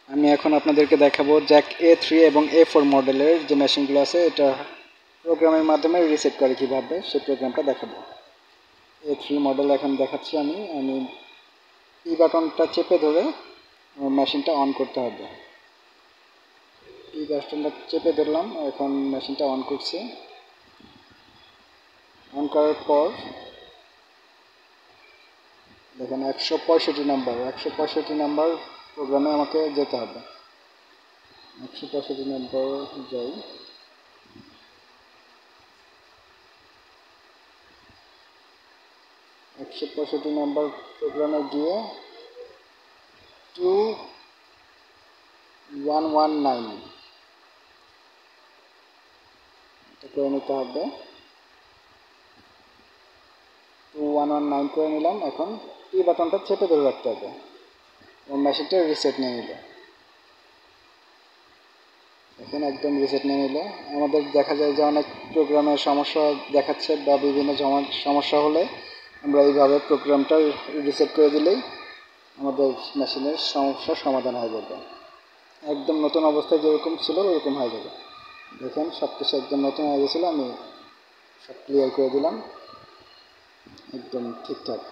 আমি এখন আপনাদেরকে দেখাবো জ্যাক A3 এবং A4 মডেলের যে মেশিনগুলো আছে এটা প্রোগ্রামের মাধ্যমে রিসেট করে কিভাবে সেই প্রোগ্রামটা দেখাবো। A3 মডেল এখন দেখাচ্ছি আমি পি বাটনটা চেপে ধরে মেশিনটা অন করতে হবে। পি বাটনটা চেপে ধরলাম, এখন মেশিনটা অন করছি। অন করার পর দেখেন 165 নাম্বার প্রোগ্রামে আমাকে যেতে হবে। 165 নম্বর যাই। 165 নম্বর প্রোগ্রামে গিয়ে 2119 এটা করে নিতে হবে। 2119 করে নিলাম। এখন পি বাটনটা চেপে ধরে রাখতে হবে এবং মেশিনটা রিসেট নিয়ে নিল। এখন একদম রিসেট নিয়ে নিল। আমাদের দেখা যায় যে অনেক প্রোগ্রামের সমস্যা দেখাচ্ছে বা বিভিন্ন সমস্যা হলে আমরা এইভাবে প্রোগ্রামটা রিসেট করে দিলেই আমাদের মেশিনের সমস্যার সমাধান হয়ে যাবে। একদম নতুন অবস্থায় যেরকম ছিল ওরকম হয়ে যাবে। দেখেন সব কিছু একদম নতুন হয়ে গেছিলো, আমি সব ক্লিয়ার করে দিলাম, একদম ঠিকঠাক।